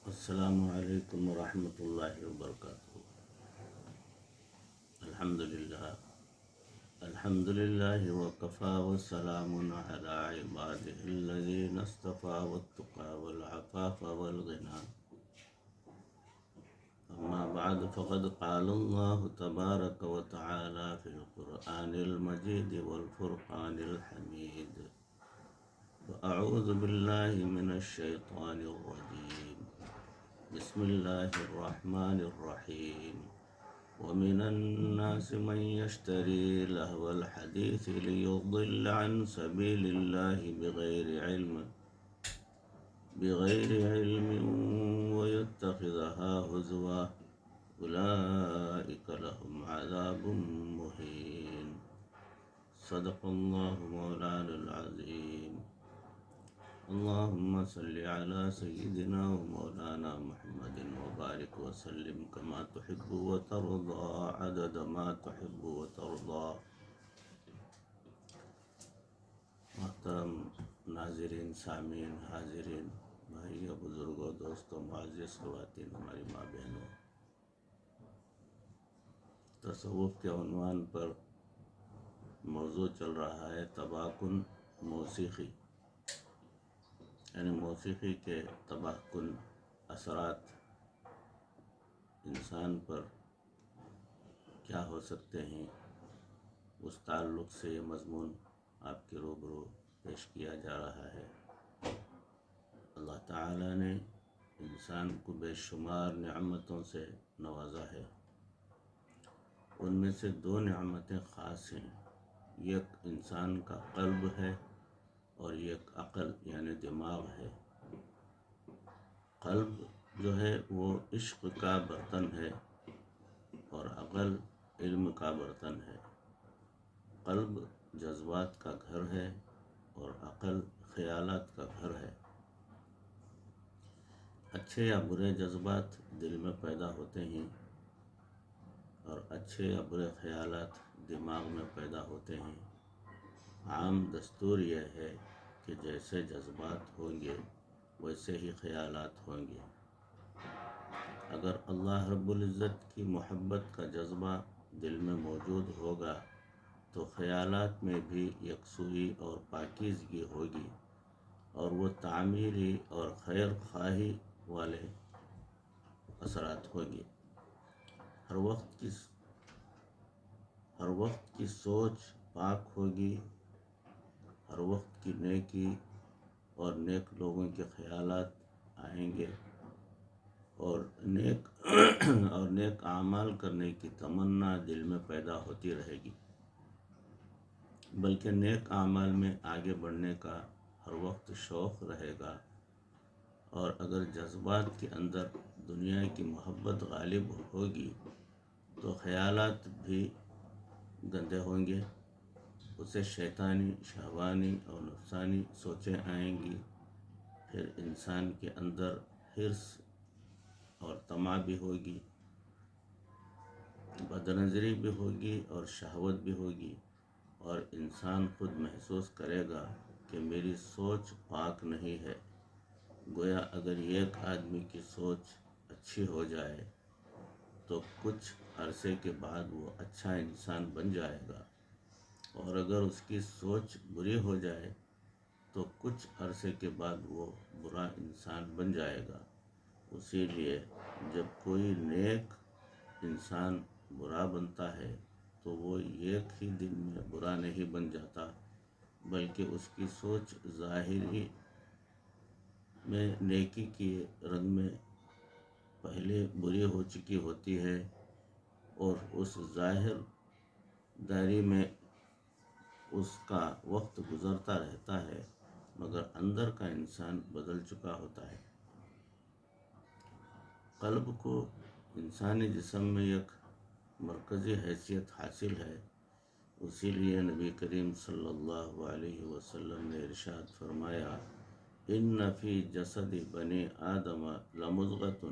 السلام علیکم ورحمۃ اللہ وبرکاتہ۔ الحمد للہ وکفا وسلام علی عبادہ الذین اصطفى والتقى والعفاف والغنى، اما بعد فقد قال اللہ تبارک وتعالی فی القرآن المجید والفرقان الحمید، فاعوذ باللہ من الشیطان الرجیم، بسم اللہ الرحمن الرحیم۔ ومن الناس من يشتري لهو الحديث ليضل عن سبيل الله بغير علم ويتخذها هزوا أولئك لهم عذاب مهين۔ صدق الله مولانا العظيم۔ اللهم صل على سيدنا ومولانا محمد وبارك وسلم كما تحب وترضى عدد ما تحب وترضى۔ محترم ناظرین، سامعین، حاضرین، بھائیوں، بزرگوں، دوستوں، معزز خواتین، ہماری ماں بہنوں، تصوف کے عنوان پر موضوع چل رہا ہے تباہ کن موسیقی، یعنی موسیقی کے تباہ کن اثرات انسان پر کیا ہو سکتے ہیں۔ اس تعلق سے یہ مضمون آپ کے روبرو پیش کیا جا رہا ہے۔ اللہ تعالی نے انسان کو بے شمار نعمتوں سے نوازا ہے، ان میں سے دو نعمتیں خاص ہیں، ایک انسان کا قلب ہے اور ایک عقل یعنی دماغ ہے۔ قلب جو ہے وہ عشق کا برتن ہے اور عقل علم کا برتن ہے۔ قلب جذبات کا گھر ہے اور عقل خیالات کا گھر ہے۔ اچھے یا برے جذبات دل میں پیدا ہوتے ہیں اور اچھے یا برے خیالات دماغ میں پیدا ہوتے ہیں۔ عام دستور یہ ہے کہ جیسے جذبات ہوں گے ویسے ہی خیالات ہوں گے۔ اگر اللہ رب العزت کی محبت کا جذبہ دل میں موجود ہوگا تو خیالات میں بھی یکسوئی اور پاکیزگی ہوگی اور وہ تعمیری اور خیر خواہی والے اثرات ہوگی۔ ہر وقت کی سوچ پاک ہوگی، ہر وقت کی نیکی اور نیک لوگوں کے خیالات آئیں گے اور نیک اعمال کرنے کی تمنا دل میں پیدا ہوتی رہے گی، بلکہ نیک اعمال میں آگے بڑھنے کا ہر وقت شوق رہے گا۔ اور اگر جذبات کے اندر دنیا کی محبت غالب ہوگی تو خیالات بھی گندے ہوں گے، اسے شیطانی، شہوانی اور نفسانی سوچیں آئیں گی، پھر انسان کے اندر حرص اور طمع بھی ہوگی، بدنظری بھی ہوگی اور شہوت بھی ہوگی، اور انسان خود محسوس کرے گا کہ میری سوچ پاک نہیں ہے۔ گویا اگر ایک آدمی کی سوچ اچھی ہو جائے تو کچھ عرصے کے بعد وہ اچھا انسان بن جائے گا، اور اگر اس کی سوچ بری ہو جائے تو کچھ عرصے کے بعد وہ برا انسان بن جائے گا۔ اسی لیے جب کوئی نیک انسان برا بنتا ہے تو وہ ایک ہی دن میں برا نہیں بن جاتا، بلکہ اس کی سوچ ظاہری میں نیکی کے رنگ میں پہلے بری ہو چکی ہوتی ہے اور اس ظاہر داری میں اس کا وقت گزرتا رہتا ہے، مگر اندر کا انسان بدل چکا ہوتا ہے۔ قلب کو انسانی جسم میں ایک مرکزی حیثیت حاصل ہے، اسی لیے نبی کریم صلی اللہ علیہ وسلم نے ارشاد فرمایا، ان فی جسد بنی آدم لمضغۃ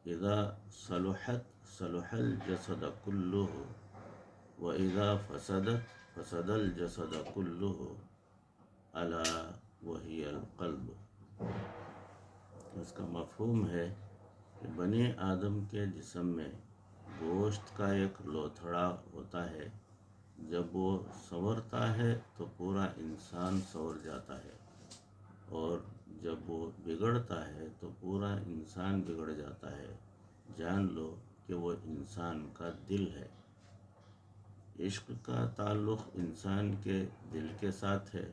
اذا صلحت صلح الجسد کلہ واذا فسدت فسد الجسد کلہ الا وہی القلب۔ اس کا مفہوم ہے کہ بنی آدم کے جسم میں گوشت کا ایک لوتھڑا ہوتا ہے، جب وہ سنورتا ہے تو پورا انسان سنور جاتا ہے، اور جب وہ بگڑتا ہے تو پورا انسان بگڑ جاتا ہے۔ جان لو کہ وہ انسان کا دل ہے۔ عشق کا تعلق انسان کے دل کے ساتھ ہے،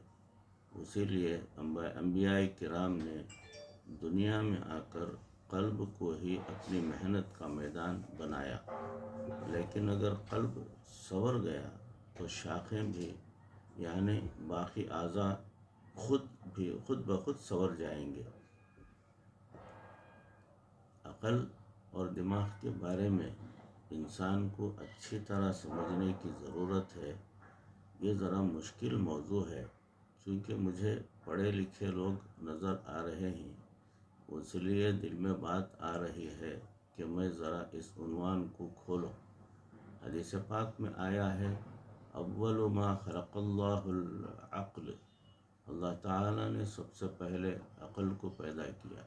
اسی لیے انبیاء کرام نے دنیا میں آ کر قلب کو ہی اپنی محنت کا میدان بنایا، لیکن اگر قلب سنور گیا تو شاخیں بھی، یعنی باقی اعضاء خود بخود سنور جائیں گے۔ عقل اور دماغ کے بارے میں انسان کو اچھی طرح سمجھنے کی ضرورت ہے۔ یہ ذرا مشکل موضوع ہے، چونکہ مجھے پڑھے لکھے لوگ نظر آ رہے ہیں، اس لیے دل میں بات آ رہی ہے کہ میں ذرا اس عنوان کو کھولوں۔ حدیث پاک میں آیا ہے، اول ما خلق اللہ العقل، اللہ تعالیٰ نے سب سے پہلے عقل کو پیدا کیا۔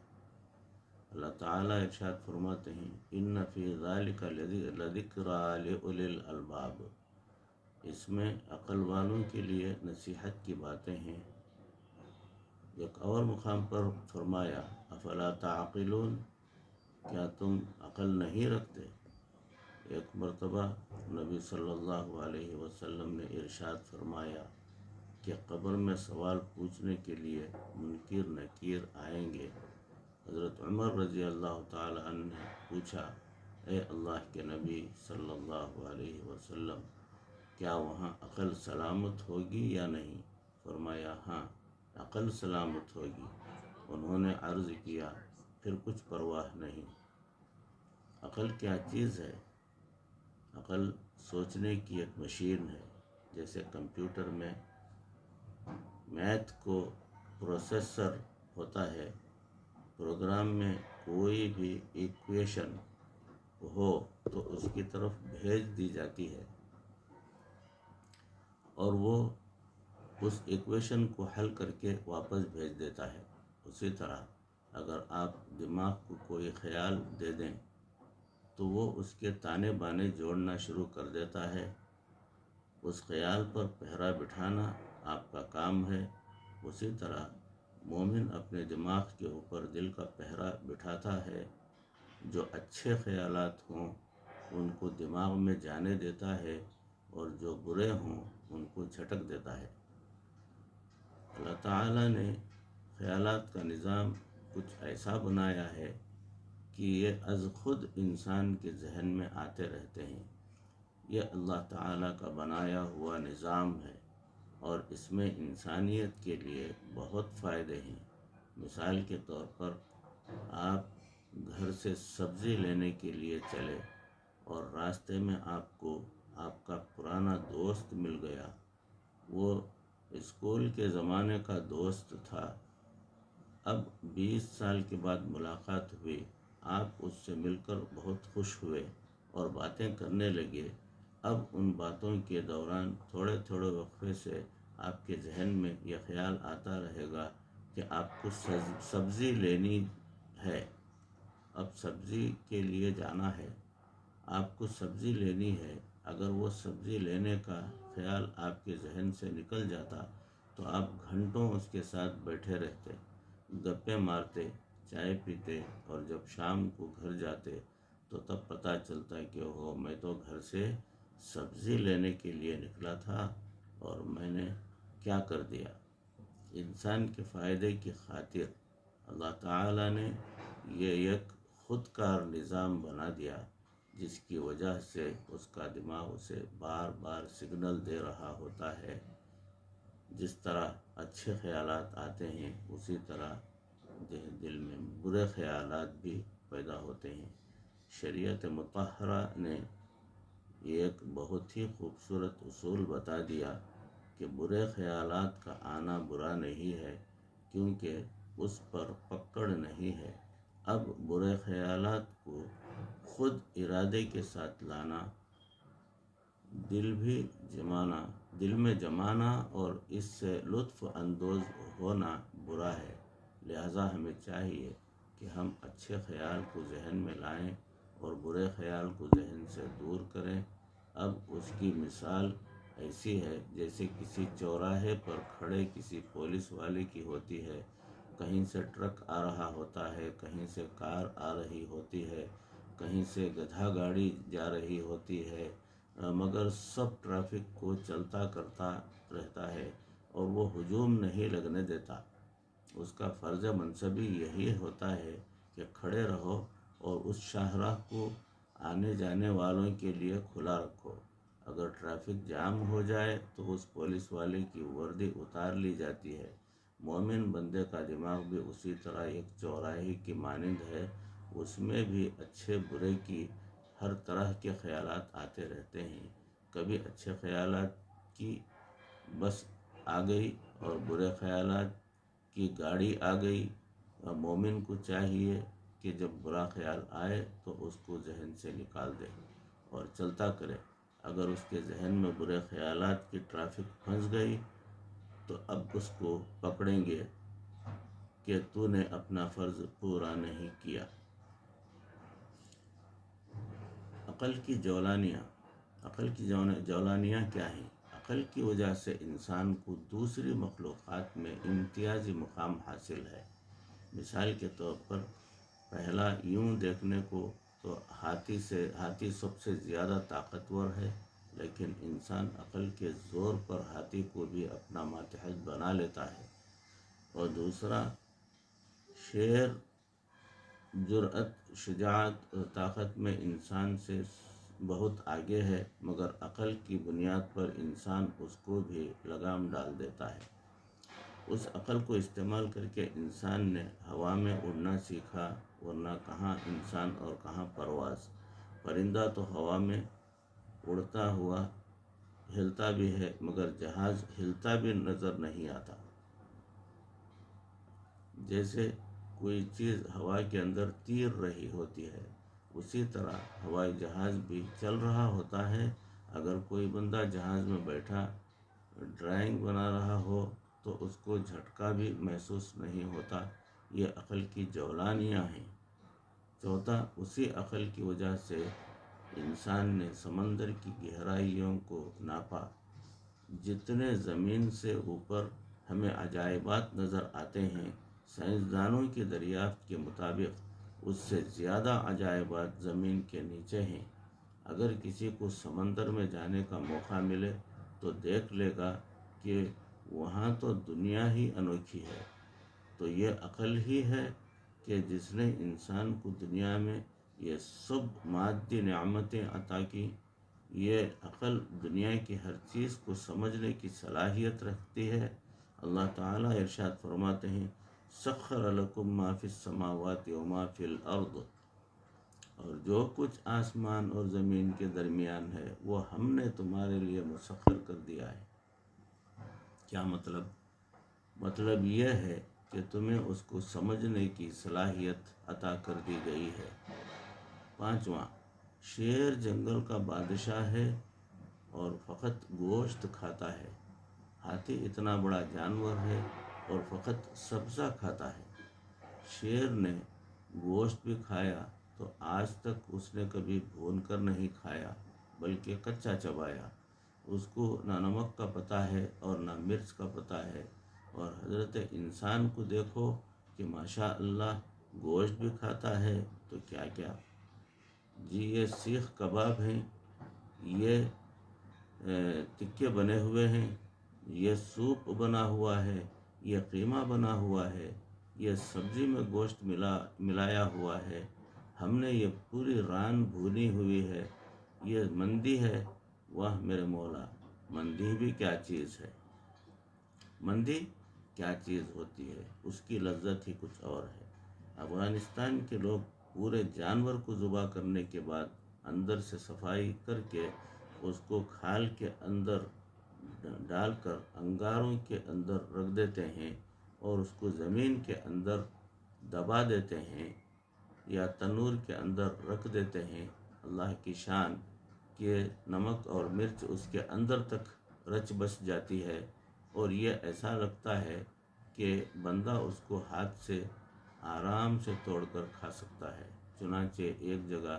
اللہ تعالیٰ ارشاد فرماتے ہیں، ان فی ذلک لذکریٰ لأولی الالباب، اس میں عقل والوں کے لیے نصیحت کی باتیں ہیں۔ ایک اور مقام پر فرمایا، افلا تعقلون، کیا تم عقل نہیں رکھتے؟ ایک مرتبہ نبی صلی اللہ علیہ وسلم نے ارشاد فرمایا کہ قبر میں سوال پوچھنے کے لیے منکر نکیر آئیں گے۔ حضرت عمر رضی اللہ تعالی عنہ نے پوچھا، اے اللہ کے نبی صلی اللہ علیہ وسلم، کیا وہاں عقل سلامت ہوگی یا نہیں؟ فرمایا، ہاں، عقل سلامت ہوگی۔ انہوں نے عرض کیا، پھر کچھ پرواہ نہیں۔ عقل کیا چیز ہے؟ عقل سوچنے کی ایک مشین ہے، جیسے کمپیوٹر میں میتھ کو پروسیسر ہوتا ہے، پروگرام میں کوئی بھی ایکویشن ہو تو اس کی طرف بھیج دی جاتی ہے اور وہ اس ایکویشن کو حل کر کے واپس بھیج دیتا ہے۔ اسی طرح اگر آپ دماغ کو کوئی خیال دے دیں تو وہ اس کے تانے بانے جوڑنا شروع کر دیتا ہے۔ اس خیال پر پہرا بٹھانا آپ کا کام ہے۔ اسی طرح مومن اپنے دماغ کے اوپر دل کا پہرا بٹھاتا ہے، جو اچھے خیالات ہوں ان کو دماغ میں جانے دیتا ہے اور جو برے ہوں ان کو جھٹک دیتا ہے۔ اللہ تعالیٰ نے خیالات کا نظام کچھ ایسا بنایا ہے کہ یہ از خود انسان کے ذہن میں آتے رہتے ہیں۔ یہ اللہ تعالیٰ کا بنایا ہوا نظام ہے اور اس میں انسانیت کے لیے بہت فائدے ہیں۔ مثال کے طور پر آپ گھر سے سبزی لینے کے لیے چلے اور راستے میں آپ کو آپ کا پرانا دوست مل گیا۔ وہ اسکول کے زمانے کا دوست تھا، اب 20 سال کے بعد ملاقات ہوئی، آپ اس سے مل کر بہت خوش ہوئے اور باتیں کرنے لگے۔ اب ان باتوں کے دوران تھوڑے تھوڑے وقفے سے آپ کے ذہن میں یہ خیال آتا رہے گا کہ آپ کو سبزی لینی ہے، اب سبزی کے لیے جانا ہے، آپ کو سبزی لینی ہے۔ اگر وہ سبزی لینے کا خیال آپ کے ذہن سے نکل جاتا تو آپ گھنٹوں اس کے ساتھ بیٹھے رہتے، گپیں مارتے، چائے پیتے، اور جب شام کو گھر جاتے تو تب پتہ چلتا کہ میں تو گھر سے سبزی لینے کے لیے نکلا تھا اور میں نے کیا کر دیا۔ انسان کے فائدے کی خاطر اللہ تعالیٰ نے یہ ایک خود کار نظام بنا دیا، جس کی وجہ سے اس کا دماغ اسے بار بار سگنل دے رہا ہوتا ہے۔ جس طرح اچھے خیالات آتے ہیں اسی طرح دل میں برے خیالات بھی پیدا ہوتے ہیں۔ شریعت مطہرہ نے ایک بہت ہی خوبصورت اصول بتا دیا کہ برے خیالات کا آنا برا نہیں ہے، کیونکہ اس پر پکڑ نہیں ہے۔ اب برے خیالات کو خود ارادے کے ساتھ لانا، دل میں جمانا اور اس سے لطف اندوز ہونا برا ہے۔ لہذا ہمیں چاہیے کہ ہم اچھے خیال کو ذہن میں لائیں اور برے خیال کو ذہن سے دور کریں۔ اب اس کی مثال ایسی ہے جیسے کسی چوراہے پر کھڑے کسی پولیس والے کی ہوتی ہے۔ کہیں سے ٹرک آ رہا ہوتا ہے، کہیں سے کار آ رہی ہوتی ہے، کہیں سے گدھا گاڑی جا رہی ہوتی ہے، مگر سب ٹریفک کو چلتا کرتا رہتا ہے اور وہ ہجوم نہیں لگنے دیتا۔ اس کا فرض منصبی یہی ہوتا ہے کہ کھڑے رہو اور اس شاہراہ کو آنے جانے والوں کے لیے کھلا رکھو۔ اگر ٹریفک جام ہو جائے تو اس پولیس والے کی وردی اتار لی جاتی ہے۔ مومن بندے کا دماغ بھی اسی طرح ایک چوراہے کی مانند ہے، اس میں بھی اچھے برے کی ہر طرح کے خیالات آتے رہتے ہیں۔ کبھی اچھے خیالات کی بس آ گئی اور برے خیالات کی گاڑی آ گئی۔ اور مومن کو چاہیے کہ جب برا خیال آئے تو اس کو ذہن سے نکال دے اور چلتا کرے۔ اگر اس کے ذہن میں برے خیالات کی ٹریفک پھنس گئی تو اب اس کو پکڑیں گے کہ تو نے اپنا فرض پورا نہیں کیا۔ عقل کی جولانیاں کیا ہیں؟ عقل کی وجہ سے انسان کو دوسری مخلوقات میں امتیازی مقام حاصل ہے۔ مثال کے طور پر پہلا یوں دیکھنے کو تو ہاتھی سب سے زیادہ طاقتور ہے، لیکن انسان عقل کے زور پر ہاتھی کو بھی اپنا ماتحت بنا لیتا ہے۔ اور دوسرا شیر جرأت، شجاعت اور طاقت میں انسان سے بہت آگے ہے، مگر عقل کی بنیاد پر انسان اس کو بھی لگام ڈال دیتا ہے۔ اس عقل کو استعمال کر کے انسان نے ہوا میں اڑنا سیکھا، ورنہ کہاں انسان اور کہاں پرواز۔ پرندہ تو ہوا میں اڑتا ہوا ہلتا بھی ہے، مگر جہاز ہلتا بھی نظر نہیں آتا۔ جیسے کوئی چیز ہوا کے اندر تیر رہی ہوتی ہے، اسی طرح ہوائی جہاز بھی چل رہا ہوتا ہے۔ اگر کوئی بندہ جہاز میں بیٹھا ڈرائنگ بنا رہا ہو تو اس کو جھٹکا بھی محسوس نہیں ہوتا۔ یہ عقل کی جولانیاں ہیں۔ چوتھا، اسی عقل کی وجہ سے انسان نے سمندر کی گہرائیوں کو ناپا۔ جتنے زمین سے اوپر ہمیں عجائبات نظر آتے ہیں، سائنسدانوں کی دریافت کے مطابق اس سے زیادہ عجائبات زمین کے نیچے ہیں۔ اگر کسی کو سمندر میں جانے کا موقع ملے تو دیکھ لے گا کہ وہاں تو دنیا ہی انوکھی ہے۔ تو یہ عقل ہی ہے کہ جس نے انسان کو دنیا میں یہ سب مادی نعمتیں عطا کی۔ یہ عقل دنیا کی ہر چیز کو سمجھنے کی صلاحیت رکھتی ہے۔ اللہ تعالیٰ ارشاد فرماتے ہیں، سخر لکم ما فی السماوات وما فی الارض، اور جو کچھ آسمان اور زمین کے درمیان ہے وہ ہم نے تمہارے لیے مسخر کر دیا ہے۔ کیا مطلب یہ ہے کہ تمہیں اس کو سمجھنے کی صلاحیت عطا کر دی گئی ہے۔ پانچواں، شیر جنگل کا بادشاہ ہے اور فقط گوشت کھاتا ہے۔ ہاتھی اتنا بڑا جانور ہے اور فقط سبزہ کھاتا ہے۔ شیر نے گوشت بھی کھایا تو آج تک اس نے کبھی بھون کر نہیں کھایا، بلکہ کچا چبایا۔ اس کو نہ نمک کا پتہ ہے اور نہ مرچ کا پتہ ہے۔ اور حضرت انسان کو دیکھو کہ ماشاء اللہ گوشت بھی کھاتا ہے تو کیا کیا۔ جی یہ سیخ کباب ہیں، یہ تکے بنے ہوئے ہیں، یہ سوپ بنا ہوا ہے، یہ قیمہ بنا ہوا ہے، یہ سبزی میں گوشت ملایا ہوا ہے، ہم نے یہ پوری ران بھونی ہوئی ہے، یہ مندی ہے۔ واہ میرے مولا، مندی بھی کیا چیز ہے۔ مندی کیا چیز ہوتی ہے، اس کی لذت ہی کچھ اور ہے۔ افغانستان کے لوگ پورے جانور کو ذبح کرنے کے بعد اندر سے صفائی کر کے اس کو کھال کے اندر ڈال کر انگاروں کے اندر رکھ دیتے ہیں اور اس کو زمین کے اندر دبا دیتے ہیں یا تنور کے اندر رکھ دیتے ہیں۔ اللہ کی شان کہ نمک اور مرچ اس کے اندر تک رچ بس جاتی ہے اور یہ ایسا لگتا ہے کہ بندہ اس کو ہاتھ سے آرام سے توڑ کر کھا سکتا ہے۔ چنانچہ ایک جگہ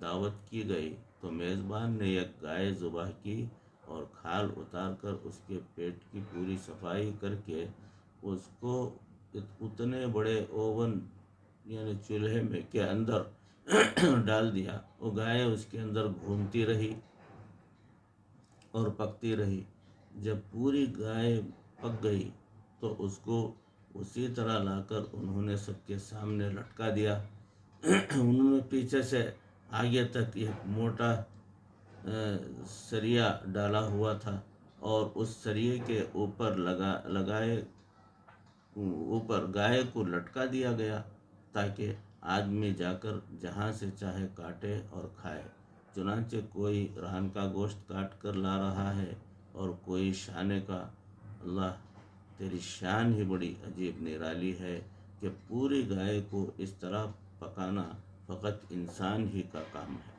دعوت کی گئی تو میزبان نے ایک گائے ذبح کی اور کھال اتار کر اس کے پیٹ کی پوری صفائی کر کے اس کو اتنے بڑے اوون یعنی چولہے میں کے اندر ڈال دیا۔ وہ گائے اس کے اندر گھومتی رہی اور پکتی رہی۔ جب پوری گائے پک گئی تو اس کو اسی طرح لا کر انہوں نے سب کے سامنے لٹکا دیا۔ انہوں نے پیچھے سے آگے تک ایک موٹا سریا ڈالا ہوا تھا اور اس سریے کے اوپر گائے کو لٹکا دیا گیا تاکہ آدمی جا کر جہاں سے چاہے کاٹے اور کھائے۔ چنانچہ کوئی ران کا گوشت کاٹ کر لا رہا ہے اور کوئی شانے کا۔ اللہ تیری شان ہی بڑی عجیب نرالی ہے کہ پوری گائے کو اس طرح پکانا فقط انسان ہی کا کام ہے۔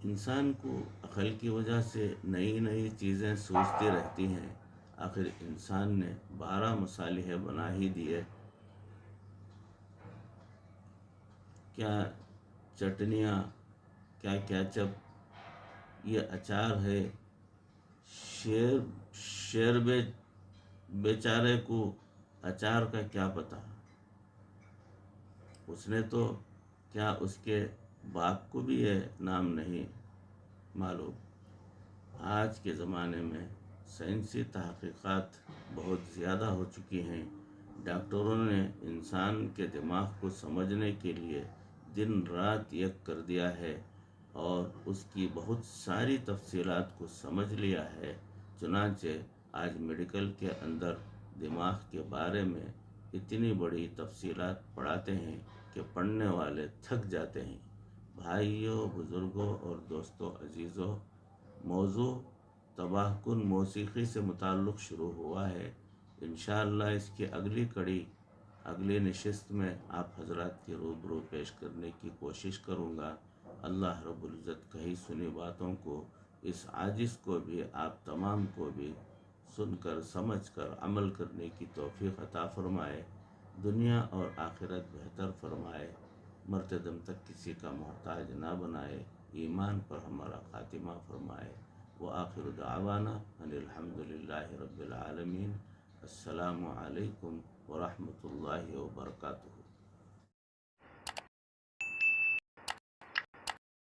انسان کو عقل کی وجہ سے نئی نئی چیزیں سوچتی رہتی ہیں۔ آخر انسان نے 12 مصالحے بنا ہی دیے۔ کیا چٹنیاں، کیا کیچپ، یہ اچار ہے۔ شیر بیچارے کو اچار کا کیا پتہ، اس نے تو کیا اس کے باپ کو بھی یہ نام نہیں معلوم۔ آج کے زمانے میں سائنسی تحقیقات بہت زیادہ ہو چکی ہیں۔ ڈاکٹروں نے انسان کے دماغ کو سمجھنے کے لیے دن رات ایک کر دیا ہے اور اس کی بہت ساری تفصیلات کو سمجھ لیا ہے۔ چنانچہ آج میڈیکل کے اندر دماغ کے بارے میں اتنی بڑی تفصیلات پڑھاتے ہیں کہ پڑھنے والے تھک جاتے ہیں۔ بھائیوں، بزرگوں اور دوستوں عزیزوں، موضوع تباہ کن موسیقی سے متعلق شروع ہوا ہے۔ انشاءاللہ اس کی اگلی کڑی اگلی نشست میں آپ حضرات کے روبرو پیش کرنے کی کوشش کروں گا۔ اللہ رب العزت کہی سنی باتوں کو، اس عاجز کو بھی، آپ تمام کو بھی سن کر سمجھ کر عمل کرنے کی توفیق عطا فرمائے، دنیا اور آخرت بہتر فرمائے، مرتے دم تک کسی کا محتاج نہ بنائے، ایمان پر ہمارا خاتمہ فرمائے۔ وآخر دعوانا ان الحمدللہ رب العالمین۔ السلام علیکم ورحمۃ اللہ وبرکاتہ۔